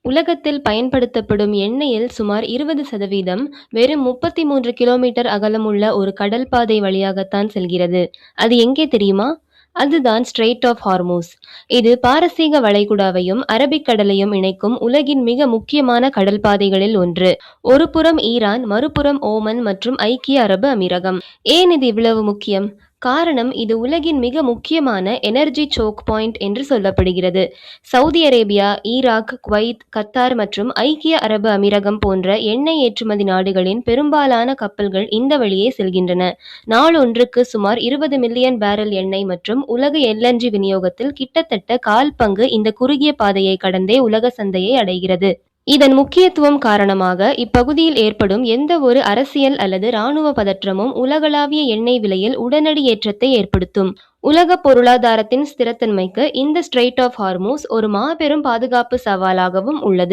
உலகத்தில் பயன்படுத்தப்படும் எண்ணெயில் சுமார் 20% வெறும் 33 கிலோமீட்டர் அகலமுள்ள ஒரு கடல் பாதை வழியாகத்தான் செல்கிறது. அது எங்கே தெரியுமா? அதுதான் ஸ்ட்ரெய்ட் ஆஃப் ஹார்மூஸ். இது பாரசீக வளைகுடாவையும் அரபிக்கடலையும் இணைக்கும் உலகின் மிக முக்கியமான கடல் பாதைகளில் ஒன்று. ஒரு புறம் ஈரான், மறுபுறம் ஓமன் மற்றும் ஐக்கிய அரபு அமீரகம். ஏன் இது இவ்வளவு முக்கியம்? காரணம், இது உலகின் மிக முக்கியமான எனர்ஜி சோக் பாயிண்ட் என்று சொல்லப்படுகிறது. Saudi Arabia, Iraq, Kuwait, Qatar மற்றும் ஐக்கிய அரபு அமீரகம் போன்ற எண்ணெய் ஏற்றுமதி நாடுகளின் பெரும்பாலான கப்பல்கள் இந்த வழியே செல்கின்றன. நாளொன்றுக்கு சுமார் 20 மில்லியன் பேரல் எண்ணெய் மற்றும் உலக எல்என்ஜி விநியோகத்தில் கிட்டத்தட்ட கால் பங்கு இந்த குறுகிய பாதையை கடந்தே உலக சந்தையை அடைகிறது. இதன் முக்கியத்துவம் காரணமாக இப்பகுதியில் ஏற்படும் எந்த ஒரு அரசியல் அல்லது இராணுவ பதற்றமும் உலகளாவிய எண்ணெய் விலையில் உடனடி ஏற்றத்தை ஏற்படுத்தும். உலக பொருளாதாரத்தின் ஸ்திரத்தன்மைக்கு இந்த ஸ்ட்ரெய்ட் ஆஃப் ஹார்மூஸ் ஒரு மாபெரும் பாதுகாப்பு சவாலாகவும் உள்ளது.